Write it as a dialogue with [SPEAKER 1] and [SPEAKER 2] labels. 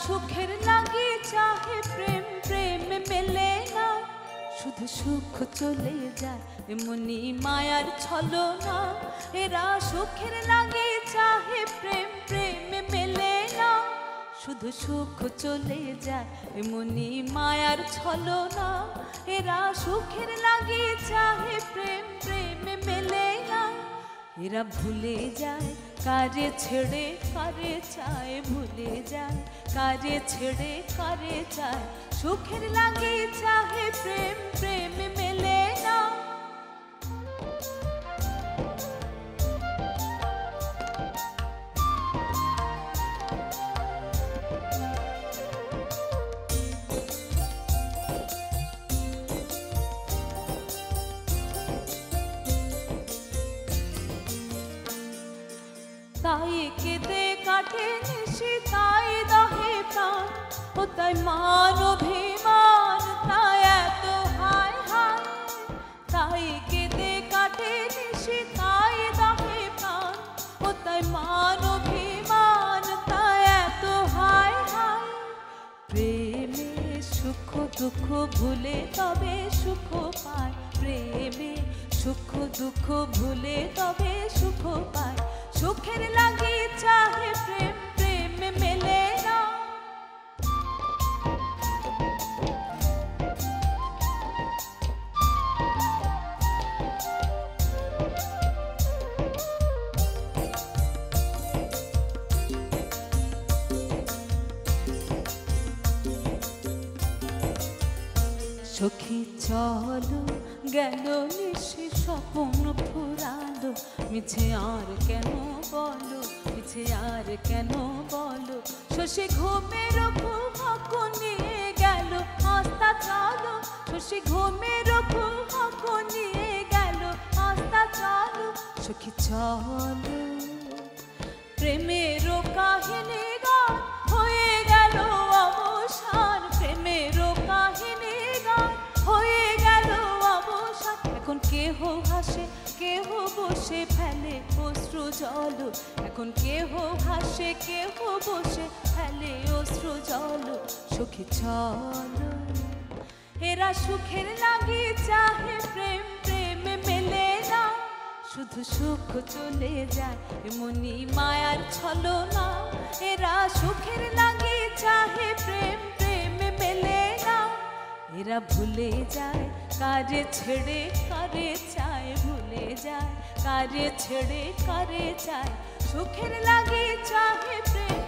[SPEAKER 1] সুখের লাগি চাহে প্রেম, প্রেম মেলে না, শুধু সুখ চলে যায় এমনি মায়ার ছলনা। এরা সুখের লাগি চাহে প্রেম, প্রেম মেলে না, শুধু সুখ চলে যায় এমনি মায়ার ছলনা। এরা সুখের লাগি চাহে প্রেম, প্রেম মেলে না, এরা ভুলে যায় কারে ছেড়ে কারে চায়, ভুলে যায় কারে ছেড়ে কারে চায়। সুখের লাগে চাহে প্রেম, প্রেম মেলে না। তাই কেঁদে কাটে নিশি, তাই দহে প্রাণ, ও তাই মান অভিমান, তাই এত হায় হায়। তাই কেঁদে কাটে নিশি, তাই দহে প্রাণ, ও তাই মান অভিমান, তাই এত হায় হায়। প্রেমে সুখ দুঃখ ভুলে তবে সুখ পায়, প্রেমে সুখ দুঃখ ভুলে তবে সুখ পায়। সুখের লাগে চাহে প্রেম, প্রেম মেলে না। সখী চলো গেল নিশি, স্বপ্ন ফুরালো, মিছে আর কেন বলো, মিছে আর কেন বলো। শশী ঘুমের কুহক নিয়ে গেল আস্তা চলো, শশী ঘুমের কুহক নিয়ে গেল আস্তা চলো। সখী চলো প্রেমের কাহিনী গান হয়ে গেল অবসান, প্রেমের কাহিনী গান হয়ে গেল অবসান। এখন কেহ হাসে কেহ বসে ফেলে অশ্রু জল, এখন কেহ হাসে কেহ বসে ফেলে অশ্রু জল। সখী চলো এরা সুখের লাগি চাহে প্রেম, প্রেম মেলে না, শুধু সুখ চলে যায় এমনি মায়ার ছলনা। এরা সুখের লাগি চাহে প্রেম, প্রেম মেলে না, এরা ভুলে যায় কারে ছেড়ে কারে চায়, ভুলে যায় কারে ছেড়ে কারে চায়। সুখের লাগে চাহে প্রেম।